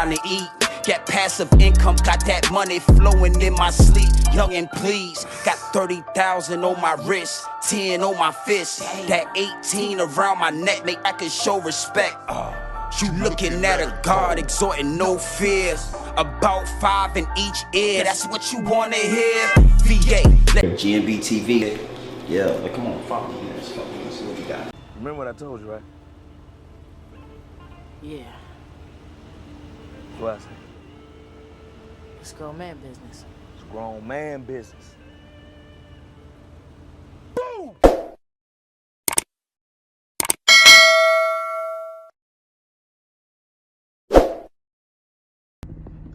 trying to eat. Get passive income, got that money flowing in my sleep. Young and please, got 30,000 on my wrist, 10 on my fist. That 18 around my neck, make I can show respect. You looking at a God exhorting no fear. About 5 in each ear, that's what you wanna hear. VA, GMB TV. Yeah, like, come on, follow me. Let's go. Let's see what we got. Remember what I told you, right? Yeah. What I say? It's grown man business. It's grown man business. Boom!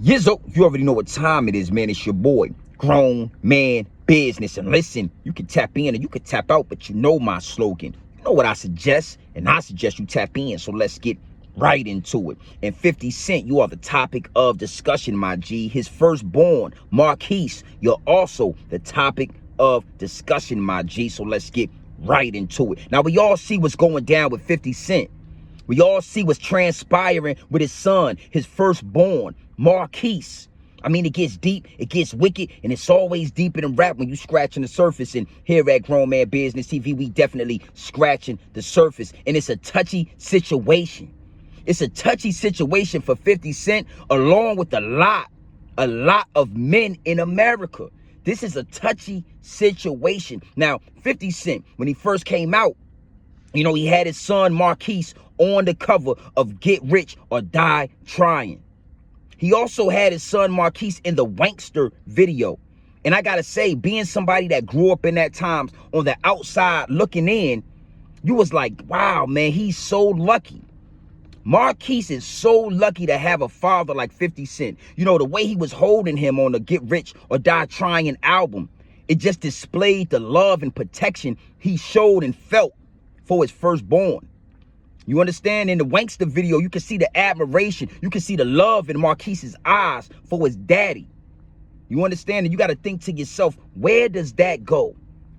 Yizzo, you already know what time it is, man. It's your boy, Grown Man Business. And listen, you can tap in and you can tap out, but you know my slogan. You know what I suggest, and I suggest you tap in. So let's get right into it. And 50 Cent, you are the topic of discussion, my G. His firstborn, Marquis, you're also the topic of discussion, my G. So let's get right into it. Now, we all see what's going down with 50 Cent. We all see what's transpiring with his son, his firstborn, Marquis. I mean, it gets deep, it gets wicked, and it's always deeper than rap when you scratching the surface. And here at Grown Man Business TV, we definitely scratching the surface. And it's a touchy situation. It's a touchy situation for 50 Cent, along with a lot of men in America. This is a touchy situation. Now, 50 Cent, when he first came out, you know, he had his son Marquis on the cover of Get Rich or Die Trying. He also had his son Marquis in the Wankster video. And I gotta say, being somebody that grew up in that times on the outside looking in, you was like, wow, man, he's so lucky. Marquis is so lucky to have a father like 50 Cent. You know, the way he was holding him on the Get Rich or Die Trying album, it just displayed the love and protection he showed and felt for his firstborn. You understand? In the Wankster video, you can see the admiration. You can see the love in Marquis's eyes for his daddy. You understand? And you got to think to yourself, where does that go?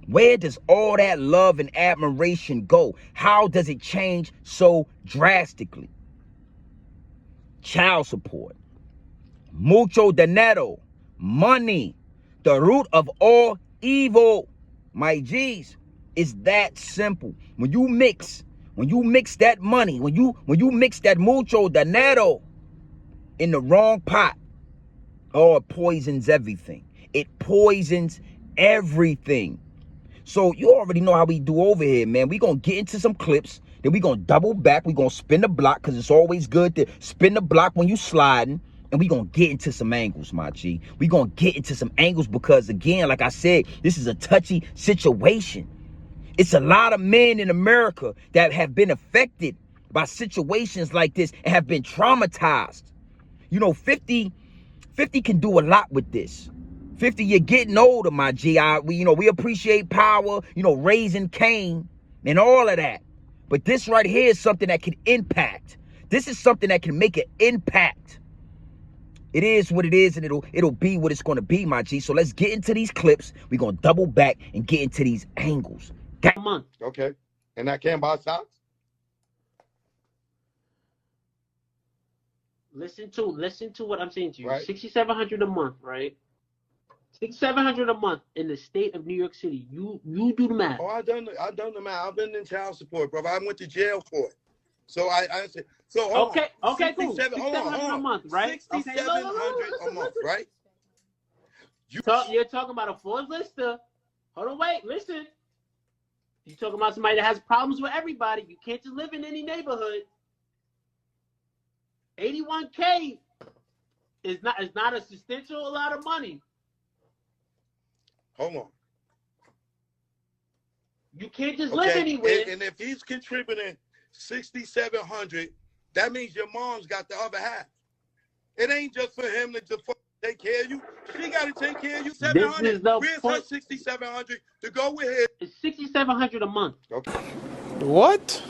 Where does all that love and admiration go? How does it change so drastically? Child support, mucho dinero, money, the root of all evil, my G's. It's that simple. When you mix that money, when you mix that mucho dinero in the wrong pot, oh, it poisons everything. It poisons everything. So you already know how we do over here, man. We gonna get into some clips, then we gonna double back. We gonna spin the block, because it's always good to spin the block when you sliding. And we gonna get into some angles, my G. We gonna get into some angles because, again, like I said, this is a touchy situation. It's a lot of men in America that have been affected by situations like this and have been traumatized. You know, 50 can do a lot with this. 50, you're getting older, my G. We appreciate power, raising Cain and all of that. But this right here is something that can impact. This is something that can make an impact. It is what it is, and it'll be what it's going to be, my G. So let's get into these clips. We're going to double back and get into these angles. A month. Okay. And I can't buy socks? Listen to what I'm saying to you. Right. $6,700 a month, right? $6,700 a month in the state of New York City. You do the math. Oh, I done the math. I've been in child support, brother. I went to jail for it. So I said, so okay, cool. $6,700 a month, right? $6,700 a month, right? You're talking about a Forbes lister. Hold on, wait, listen. You're talking about somebody that has problems with everybody. You can't just live in any neighborhood. $81K is not a substantial lot of money. Hold on. You can't just live anywhere. And if he's contributing $6,700, that means your mom's got the other half. It ain't just for him to take care of you. She got to take care of you. $700. Where's her $6,700 to go with it? It's $6,700 a month. Okay. What?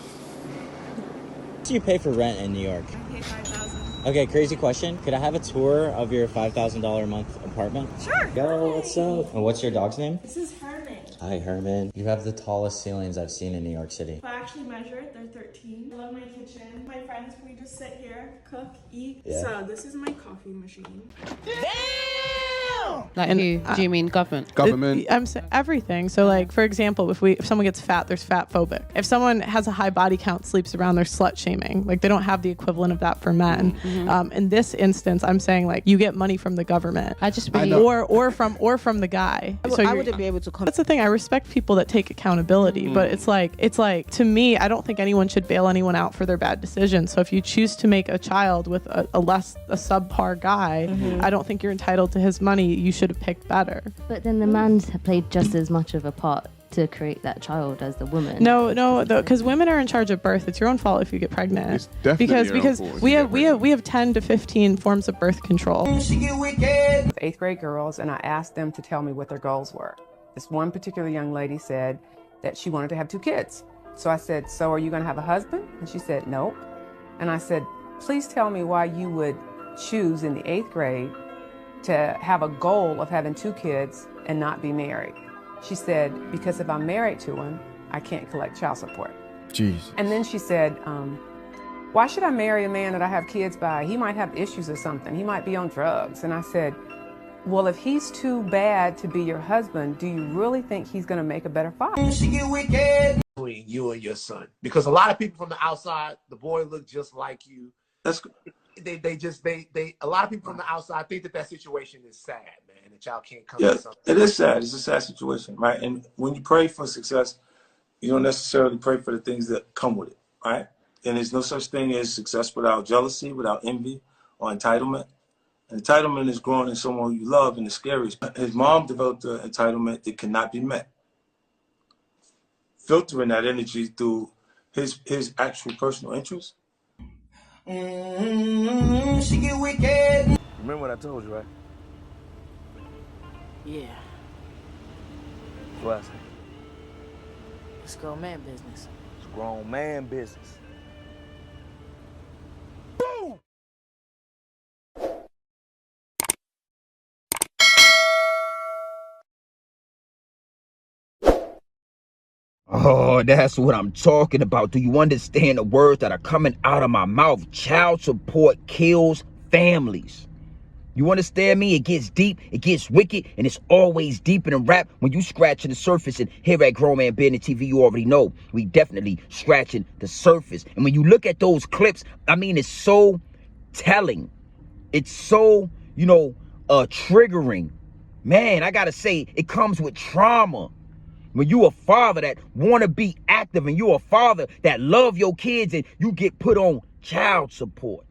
What do you pay for rent in New York? I pay $5,000. Okay, crazy question. Could I have a tour of your $5,000 a month apartment? Sure. Go, what's up? And what's your dog's name? This is Herman. Hi, Herman. You have the tallest ceilings I've seen in New York City. If I actually measured, they're 13. I love my kitchen. My friends, we just sit here, cook, eat. Yeah. So this is my coffee machine. Like do you mean government? Government. I'm saying everything. So like, for example, if someone gets fat, there's fat phobic. If someone has a high body count, sleeps around, there's slut shaming. Like they don't have the equivalent of that for men. In this instance, I'm saying like you get money from the government. Or from the guy. I wouldn't be able to. That's the thing. I respect people that take accountability, but it's like to me, I don't think anyone should bail anyone out for their bad decisions. So if you choose to make a child with a subpar guy, I don't think you're entitled to his money. You should have picked better. But then the man played just as much of a part to create that child as the woman. No, because women are in charge of birth. It's your own fault if you get pregnant. It's definitely because we have 10 to 15 forms of birth control. 8th grade girls, and I asked them to tell me what their goals were. This one particular young lady said that she wanted to have 2 kids. So I said, so are you going to have a husband? And she said, nope. And I said, please tell me why you would choose in the 8th grade to have a goal of having 2 kids and not be married. She said, because if I'm married to him, I can't collect child support. Jesus. And then she said, why should I marry a man that I have kids by? He might have issues or something. He might be on drugs. And I said, well, if he's too bad to be your husband, do you really think he's going to make a better father? Between you and your son, because a lot of people from the outside, the boy looked just like you. That's a lot of people from the outside think that situation is sad, man, that y'all can't come to something. It is sad. It's a sad situation, right? And when you pray for success, you don't necessarily pray for the things that come with it, right? And there's no such thing as success without jealousy, without envy, or entitlement. And entitlement is growing in someone you love, and the scariest. His mom developed an entitlement that cannot be met. Filtering that energy through his actual personal interests. She get wicked. Remember what I told you, right? Yeah, What I say? it's grown man business. It's grown man business. Oh, that's what I'm talking about. Do you understand the words that are coming out of my mouth? Child support kills families. You understand me? It gets deep, it gets wicked, and it's always deeper than rap when you scratching the surface. And here at Grown Man Business TV, you already know we definitely scratching the surface. And when you look at those clips, I mean, it's so telling. It's so, triggering. Man, I gotta say, it comes with trauma. When you a father that want to be active and you a father that love your kids and you get put on child support.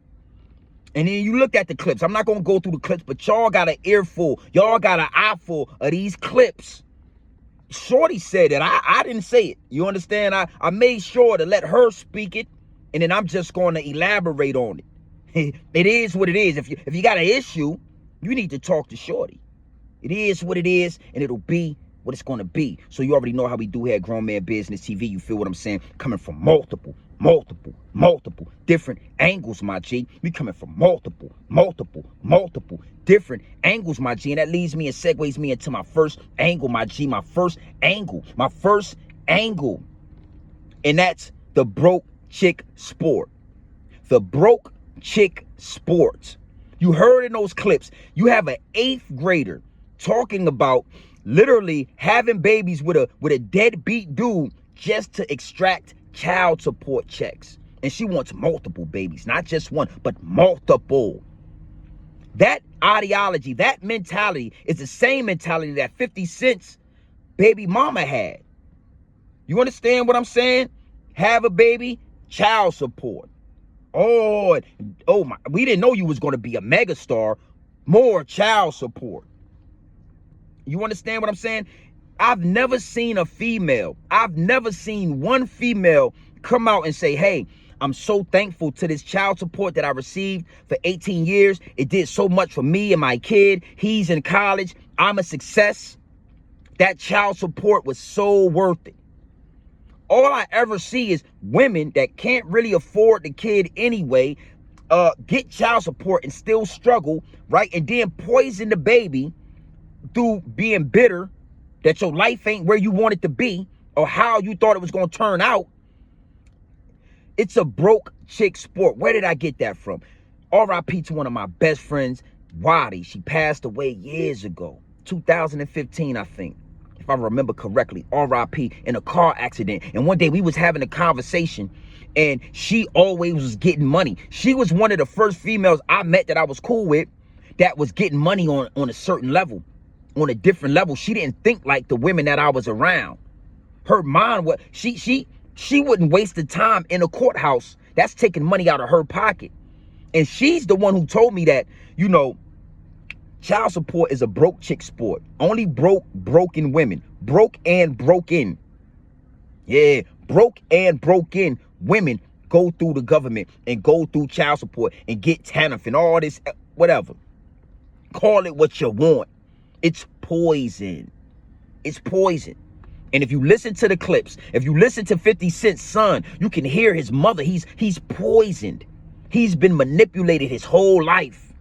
And then you look at the clips. I'm not going to go through the clips, but y'all got an earful. Y'all got an eyeful of these clips. Shorty said it. I didn't say it. You understand? I made sure to let her speak it, and then I'm just going to elaborate on it. It is what it is. If you got an issue, you need to talk to Shorty. It is what it is, and it'll be what it's going to be. So you already know how we do here at Grown Man Business TV. You feel what I'm saying? Coming from multiple different angles, my G. We coming from multiple different angles, my G. And that leads me and segues me into my first angle, my G. My first angle. And that's the broke chick sport. The broke chick sport. You heard in those clips, you have an 8th grader talking about literally having babies with a deadbeat dude just to extract child support checks. And she wants multiple babies, not just one, but multiple. That ideology, that mentality is the same mentality that 50 Cent's baby mama had. You understand what I'm saying? Have a baby, child support. Oh my, we didn't know you was going to be a megastar. More child support. You understand what I'm saying? I've never seen one female come out and say, hey, I'm so thankful to this child support that I received for 18 years. It did so much for me and my kid. He's in college. I'm a success. That child support was so worth it. All I ever see is women that can't really afford the kid anyway, get child support and still struggle, right? And then poison the baby through being bitter that your life ain't where you want it to be or how you thought it was going to turn out. It's a broke chick sport. Where did I get that from? RIP to one of my best friends, Wadi. She passed away years ago, 2015, I think, if I remember correctly. RIP, in a car accident. And one day we was having a conversation, and she always was getting money. She was one of the first females I met that I was cool with that was getting money on a certain level, on a different level. She didn't think like the women that I was around. Her mind was, she wouldn't waste the time in a courthouse. That's taking money out of her pocket. And she's the one who told me that, you know, child support is a broke chick sport. Only broken women. Broke and broken. Yeah, broke and broken women go through the government and go through child support and get TANF and all this, whatever. Call it what you want. It's poison. It's poison. And if you listen to the clips, if you listen to 50 Cent's son, you can hear his mother. He's poisoned. He's been manipulated his whole life.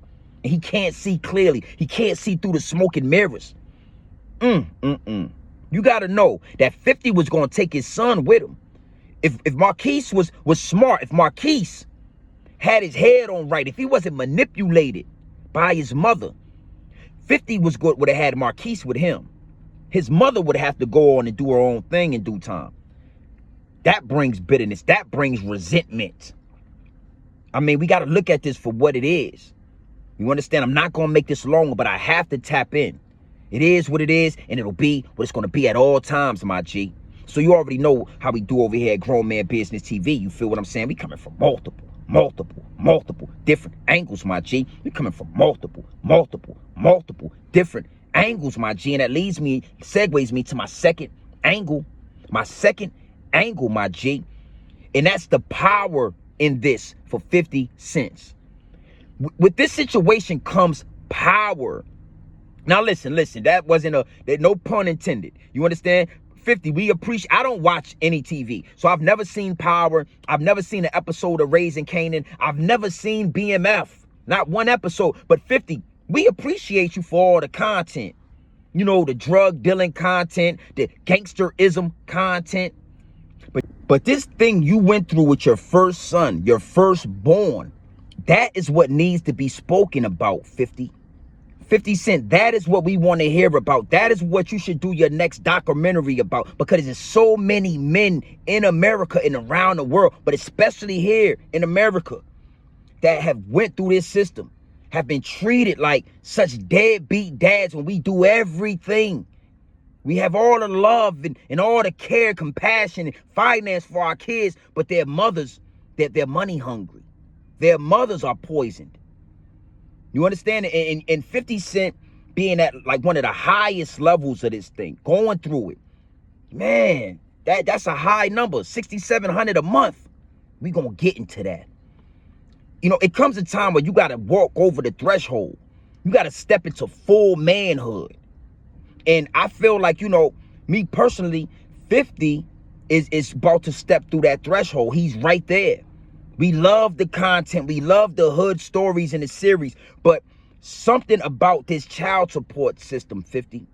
And he can't see clearly. He can't see through the smoke and mirrors. You got to know that 50 was going to take his son with him. If Marquis was smart, if Marquis had his head on right, if he wasn't manipulated by his mother, 50 would have had Marquis with him. His mother would have to go on and do her own thing in due time. That brings bitterness. That brings resentment. I mean, we got to look at this for what it is. You understand? I'm not going to make this longer, but I have to tap in. It is what it is, and it'll be what it's going to be at all times, my G. So you already know how we do over here at Grown Man Business TV. You feel what I'm saying? We coming from multiple different angles, my G. We coming from multiple different angles, my G. And that segues me to my second angle, my G. And that's the power in this for 50 cents. With this situation comes power. Now listen, that wasn't no pun intended. You understand? 50, we appreciate, I don't watch any TV. So I've never seen Power. I've never seen an episode of Raising Kanan. I've never seen BMF. Not one episode. But 50, we appreciate you for all the content. You know, the drug dealing content, the gangsterism content. But this thing you went through with your first son, your firstborn, that is what needs to be spoken about, 50. 50 Cent, that is what we want to hear about. That is what you should do your next documentary about, because there's so many men in America and around the world, but especially here in America, that have went through this system, have been treated like such deadbeat dads when we do everything. We have all the love and all the care, compassion, and finance for our kids, but their mothers, they're money hungry. Their mothers are poisoned. You understand? And 50 Cent being at like one of the highest levels of this thing, going through it. Man, that's a high number, $6,700 a month. We gonna get into that. You know, it comes a time where you gotta walk over the threshold. You gotta step into full manhood. And I feel like, you know, me personally, 50 is about to step through that threshold. He's right there. We love the content. We love the hood stories in the series. But something about this child support system, 50.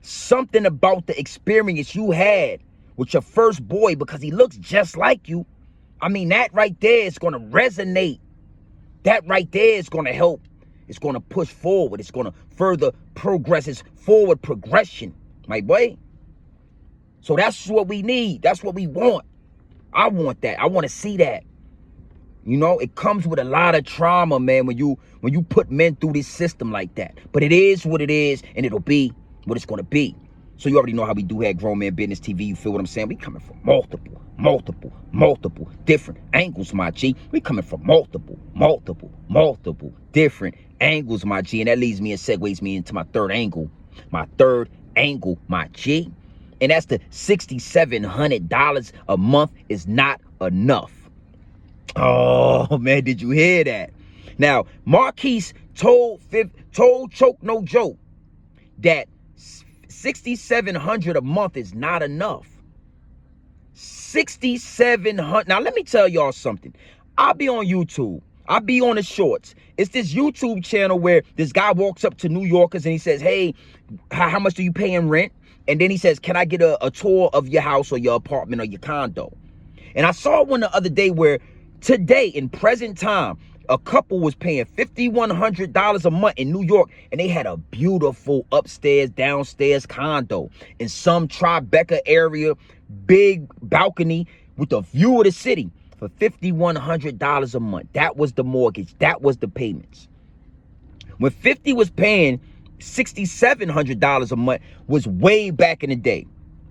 Something about the experience you had with your first boy, because he looks just like you. I mean, that right there is going to resonate. That right there is going to help. It's going to push forward. It's going to further progress. It's forward progression, my boy. So that's what we need. That's what we want. I want that. I want to see that. You know, it comes with a lot of trauma, man, when you put men through this system like that. But it is what it is, and it'll be what it's going to be. So you already know how we do here at Grown Man Business TV. You feel what I'm saying? We coming from multiple different angles, my G. We coming from multiple different angles, my G. And that leads me and segues me into my third angle. My third angle, my G. And that's the $6,700 a month is not enough. Oh, man, did you hear that? Now, Marquis told Choke No Joke that $6,700 a month is not enough. $6,700. Now, let me tell y'all something. I'll be on YouTube, I be on the shorts. It's this YouTube channel where this guy walks up to New Yorkers and he says, hey, how much do you pay in rent? And then he says, can I get a tour of your house or your apartment or your condo? And I saw one the other day where today in present time, a couple was paying $5,100 a month in New York, and they had a beautiful upstairs, downstairs condo in some Tribeca area, big balcony with a view of the city for $5,100 a month. That was the mortgage. That was the payments. When 50 was paying $6,700 a month was way back in the day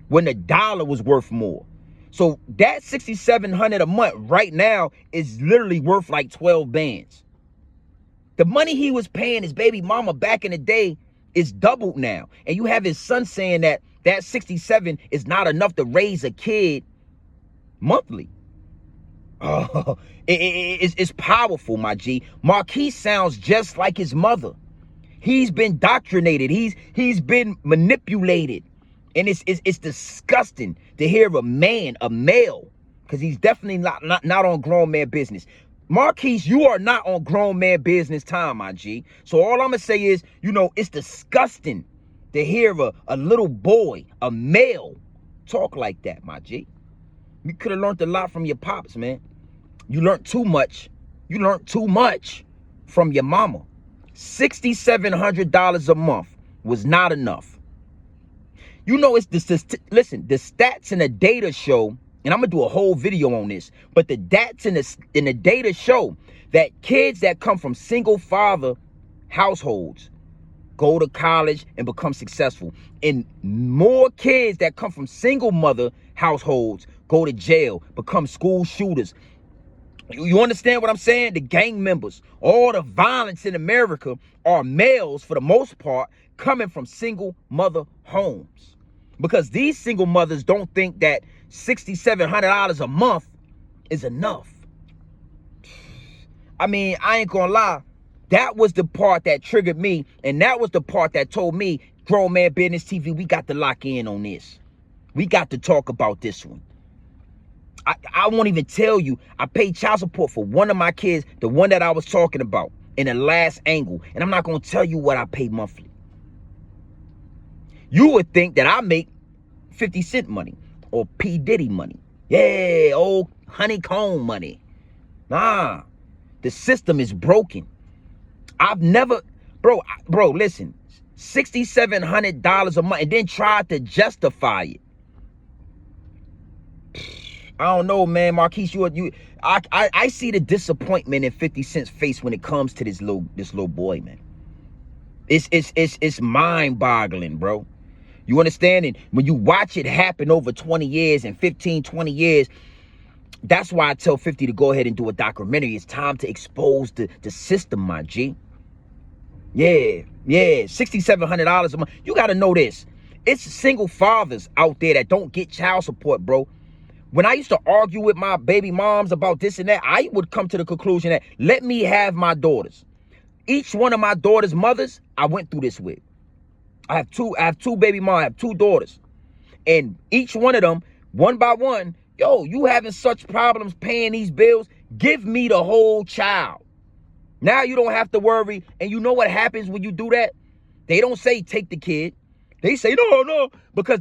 when the dollar was worth more. So that $6,700 a month right now is literally worth like 12 bands. The money he was paying his baby mama back in the day is doubled now. And you have his son saying that 67 is not enough to raise a kid monthly. Oh, it's powerful, my G. Marquis sounds just like his mother. He's been indoctrinated. He's been manipulated. And it's disgusting to hear a male, because he's definitely not on grown man business. Marquis, you are not on grown man business time, my G. So all I'm gonna say is, it's disgusting to hear a little boy, a male, talk like that, my G. You could have learned a lot from your pops, man. You learned too much. You learned too much from your mama. $6,700 a month was not enough. It's listen, the stats and the data show, and I'm gonna do a whole video on this, but the stats and the data show that kids that come from single father households go to college and become successful, and more kids that come from single mother households go to jail, become school shooters. You understand what I'm saying? The gang members, all the violence in America are males for the most part, coming from single mother homes. Because these single mothers don't think that $6,700 a month is enough. I mean, I ain't gonna lie. That was the part that triggered me. And that was the part that told me, Grown Man Business TV, we got to lock in on this. We got to talk about this one. I won't even tell you, I paid child support for one of my kids, the one that I was talking about in the last angle. And I'm not going to tell you what I pay monthly. You would think that I make 50 Cent money or P. Diddy money. Yeah, old honeycomb money. Nah, the system is broken. I've never, bro, listen, $6,700 a month and then tried to justify it. I don't know, man. Marquis, I see the disappointment in 50 Cent's face when it comes to this little boy, man. It's mind-boggling, bro. You understand? And when you watch it happen over 20 years and 15, 20 years, that's why I tell 50 to go ahead and do a documentary. It's time to expose the system, my G. Yeah, $6,700 a month. You got to know this. It's single fathers out there that don't get child support, bro. When I used to argue with my baby moms about this and that, I would come to the conclusion that let me have my daughters. Each one of my daughters' mothers, I went through this with. I have two baby moms, I have two daughters. And each one of them, one by one, yo, you having such problems paying these bills, give me the whole child. Now you don't have to worry. And you know what happens when you do that? They don't say take the kid. They say no, because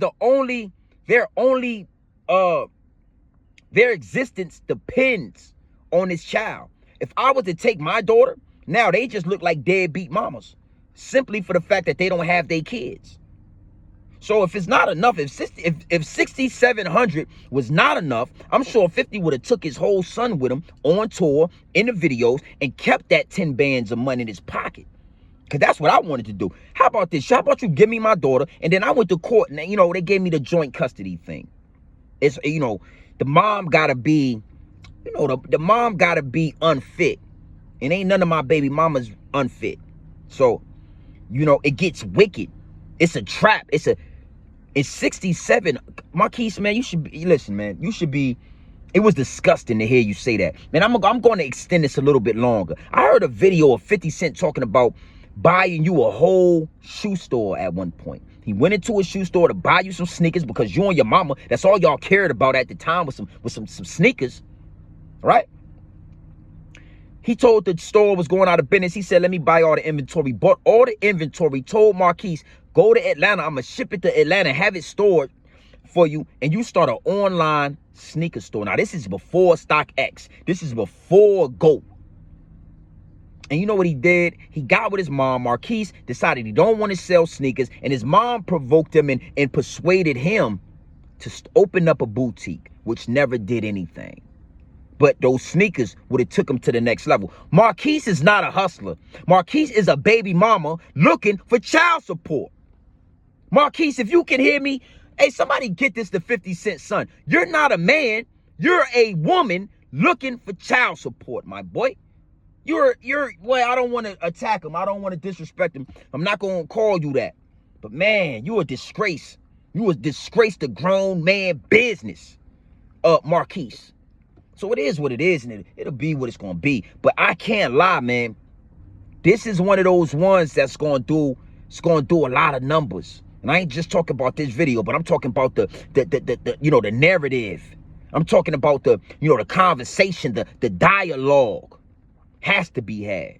their existence depends on this child. If I was to take my daughter, now they just look like deadbeat mamas, simply for the fact that they don't have their kids. So if it's not enough, if 6,700 was not enough, I'm sure 50 would have took his whole son with him on tour, in the videos, and kept that 10 bands of money in his pocket. Because that's what I wanted to do. How about this? How about you give me my daughter? And then I went to court and, they gave me the joint custody thing. It's, the mom gotta be, the mom gotta be unfit. And ain't none of my baby mamas unfit. So, it gets wicked. It's a trap. It's 67. Marquis, man, you should be, listen, man, you should be, it was disgusting to hear you say that. Man, I'm going to extend this a little bit longer. I heard a video of 50 Cent talking about buying you a whole shoe store at one point. He went into a shoe store to buy you some sneakers because you and your mama, that's all y'all cared about at the time, was some sneakers, right? He told the store was going out of business. He said, let me buy all the inventory. Bought all the inventory. Told Marquis, go to Atlanta. I'm going to ship it to Atlanta, have it stored for you. And you start an online sneaker store. Now, this is before StockX. This is before Go. And you know what he did? He got with his mom. Marquis decided he don't want to sell sneakers. And his mom provoked him and persuaded him to open up a boutique, which never did anything. But those sneakers would have took him to the next level. Marquis is not a hustler. Marquis is a baby mama looking for child support. Marquis, if you can hear me, hey, somebody get this to 50 Cent son. You're not a man. You're a woman looking for child support, my boy. Well, I don't want to attack him. I don't want to disrespect him. I'm not going to call you that. But man, you a disgrace. You a disgrace to grown man business, Marquis. So it is what it is, and it'll be what it's going to be. But I can't lie, man. This is one of those ones that's going to do a lot of numbers. And I ain't just talking about this video, but I'm talking about the the narrative. I'm talking about the conversation, the dialogue has to be had.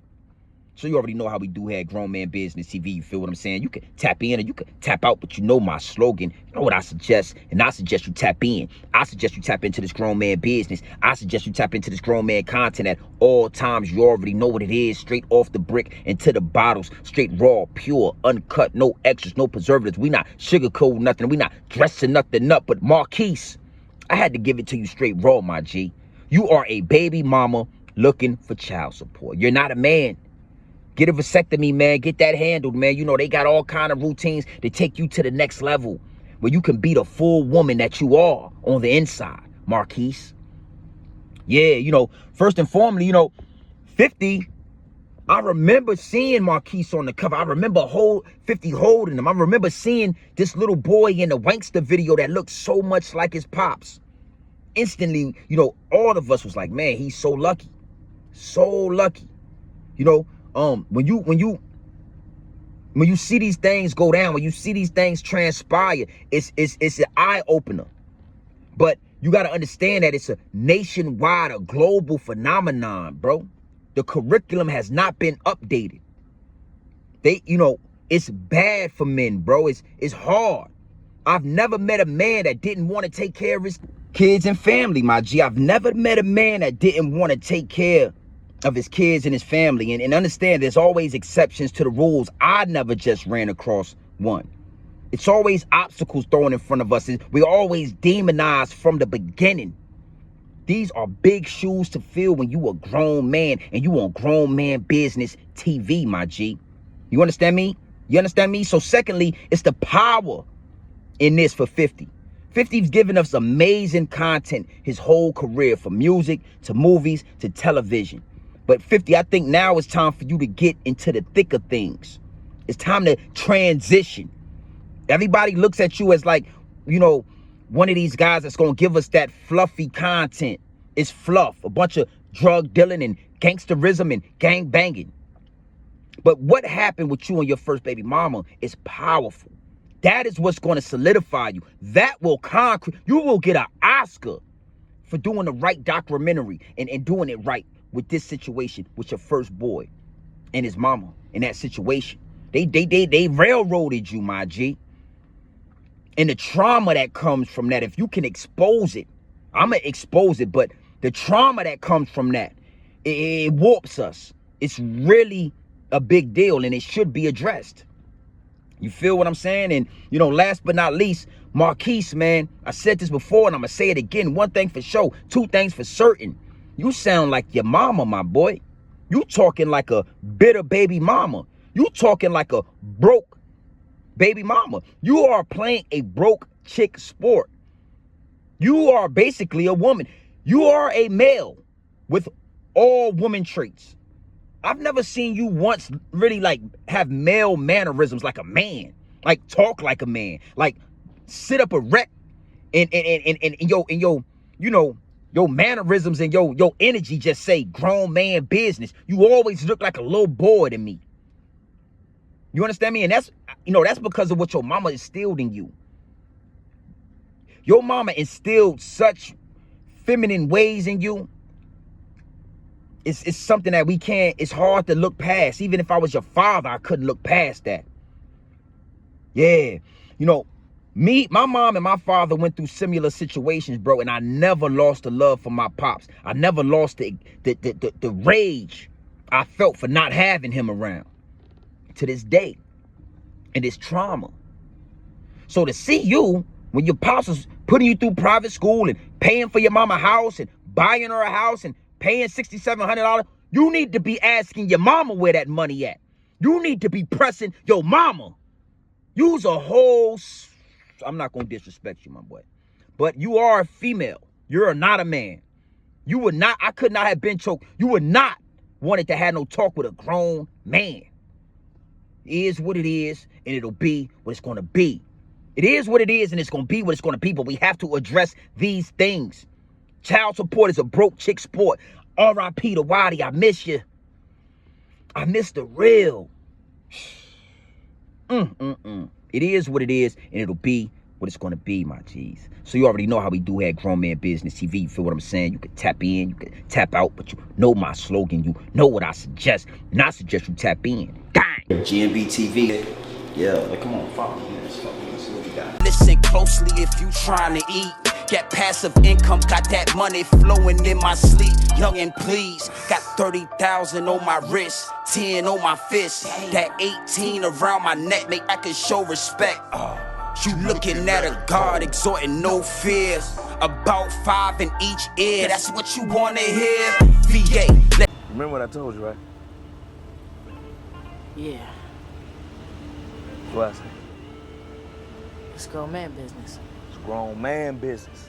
So you already know how we do here at Grown Man Business TV. You feel what I'm saying? You can tap in or you can tap out, but you know my slogan. You know what I suggest? And I suggest you tap in. I suggest you tap into this grown man business. I suggest you tap into this grown man content at all times. You already know what it is. Straight off the brick into the bottles. Straight raw, pure, uncut, no extras, no preservatives. We not sugarcoating nothing. We not dressing nothing up. But Marquis, I had to give it to you straight raw, my G. You are a baby mama looking for child support. You're not a man. Get a vasectomy, man. Get that handled, man. You know, they got all kind of routines to take you to the next level where you can be the full woman that you are on the inside, Marquis. Yeah, first and foremost, 50, I remember seeing Marquis on the cover. I remember 50 holding him. I remember seeing this little boy in the Wankster video that looked so much like his pops. Instantly, all of us was like, man, he's so lucky. So lucky. When you see these things go down, when you see these things transpire, it's an eye opener. But you got to understand that it's a nationwide, a global phenomenon, bro. The curriculum has not been updated. It's bad for men, bro. It's hard. I've never met a man that didn't want to take care of his kids and family, my G. I've never met a man that didn't want to take care of his kids and his family. And understand there's always exceptions to the rules. I never just ran across one. It's always obstacles thrown in front of us. We're always demonized from the beginning. These are big shoes to fill when you a grown man and you on Grown Man Business TV, my G. You understand me? You understand me? So secondly, it's the power in this for 50. 50's given us amazing content his whole career, from music to movies to television. But 50, I think now it's time for you to get into the thick of things. It's time to transition. Everybody looks at you as like, one of these guys that's going to give us that fluffy content. It's fluff, a bunch of drug dealing and gangsterism and gang banging. But what happened with you and your first baby mama is powerful. That is what's going to solidify you. That will you will get an Oscar for doing the right documentary and doing it right with this situation with your first boy and his mama in that situation. They railroaded you, my G. And the trauma that comes from that, if you can expose it, I'm going to expose it, but the trauma that comes from that, it warps us. It's really a big deal and it should be addressed. You feel what I'm saying? And, last but not least, Marquis, man, I said this before and I'm going to say it again. One thing for sure, two things for certain. You sound like your mama, my boy. You talking like a bitter baby mama. You talking like a broke baby mama. You are playing a broke chick sport. You are basically a woman. You are a male with all woman traits. I've never seen you once really like have male mannerisms like a man, like talk like a man, like sit up erect and your mannerisms and your energy just say grown man business. You always look like a little boy to me. You understand me? And that's because of what your mama instilled in you. Your mama instilled such feminine ways in you it's something that we can't, it's hard to look past. Even if I was your father, I couldn't look past that. Yeah. You know, my mom and my father went through similar situations, bro, and I never lost the love for my pops. I never lost the rage I felt for not having him around to this day. And it's trauma. So to see you, when your pops was putting you through private school and paying for your mama house and buying her a house and paying $6,700, you need to be asking your mama where that money at. You need to be pressing your mama. You's a whole, I'm not going to disrespect you, my boy, but you are a female. You're not a man. You would not, I could not have been choked. You would not wanted to have no talk with a grown man. It is what it is, and it'll be what it's going to be. It is what it is, and it's going to be what it's going to be, but we have to address these things. Child support is a broke chick sport. R.I.P. to Waddy, I miss you. I miss the real. It is what it is, and it'll be what it's going to be, my G's. So you already know how we do here at Grown Man Business TV. You feel what I'm saying? You can tap in, you can tap out, but you know my slogan. You know what I suggest. And I suggest you tap in. Gang! GNB TV. Yeah, like, come on, follow me. Let's see what we got. Listen closely if you trying to eat. Get passive income, got that money flowing in my sleep. Young and please, got 30,000 on my wrist, 10 on my fist, that 18 around my neck, make I can show respect. You looking at a God exhorting no fear, about 5 in each ear, that's what you wanna hear. VA. Remember what I told you, right? Yeah, What I say? it's grown man business. It's grown man business.